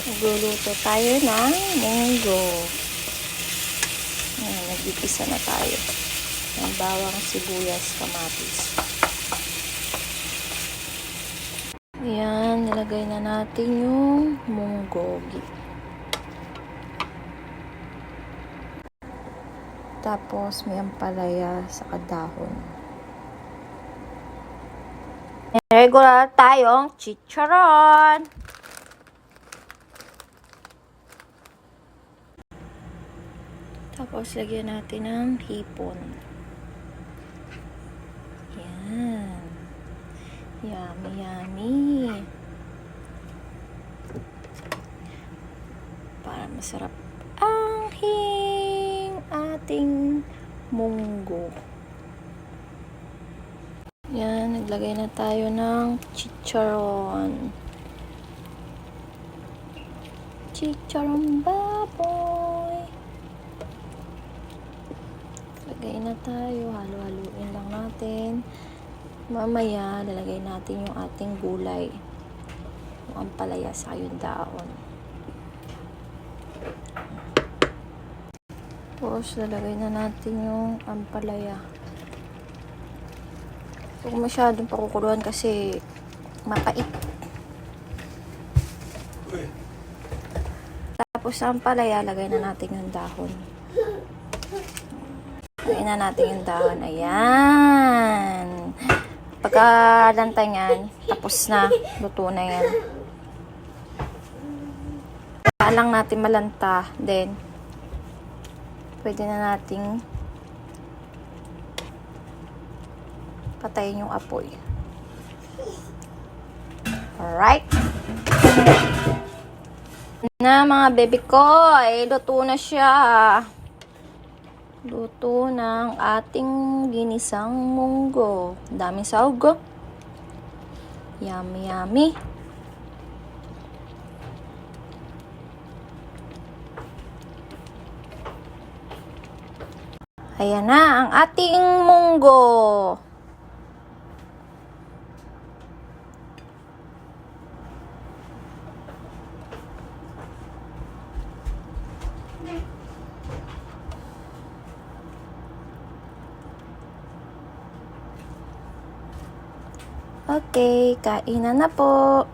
Magluluto tayo ng munggo. Ayan, nagpipisa na tayo ng bawang, sibuyas, kamatis. Ayan, nilagay na natin yung munggo. Tapos may ampalaya sa kadahon. Regular tayong chicharon. Tapos lagyan natin ng hipon. Yan. Yummy, yummy. Para masarap ang ating munggo. Yan, naglagay na tayo ng chicharon. Chicharon baboy. Lagay na tayo, halo-haluin lang natin. Mamaya, lalagay natin yung ating gulay. Yung ampalaya sa yung daon. Tapos, lalagay na natin yung ampalaya. Huwag masyadong pakukuluan kasi mapait. Tapos, sa ampalaya, lagay na natin yung dahon. Lagay na natin yung dahon. Ayan. Pagkalanta niyan, tapos na. Luto na yan. Kaya lang natin malanta. Then, pwede na nating patayin yung apoy. Alright. Na mga baby ko, ay luto na siya. Luto ng ating ginisang munggo. Daming sahog. Yummy, yummy. Ayan na ang ating munggo. Okay, kainan na po.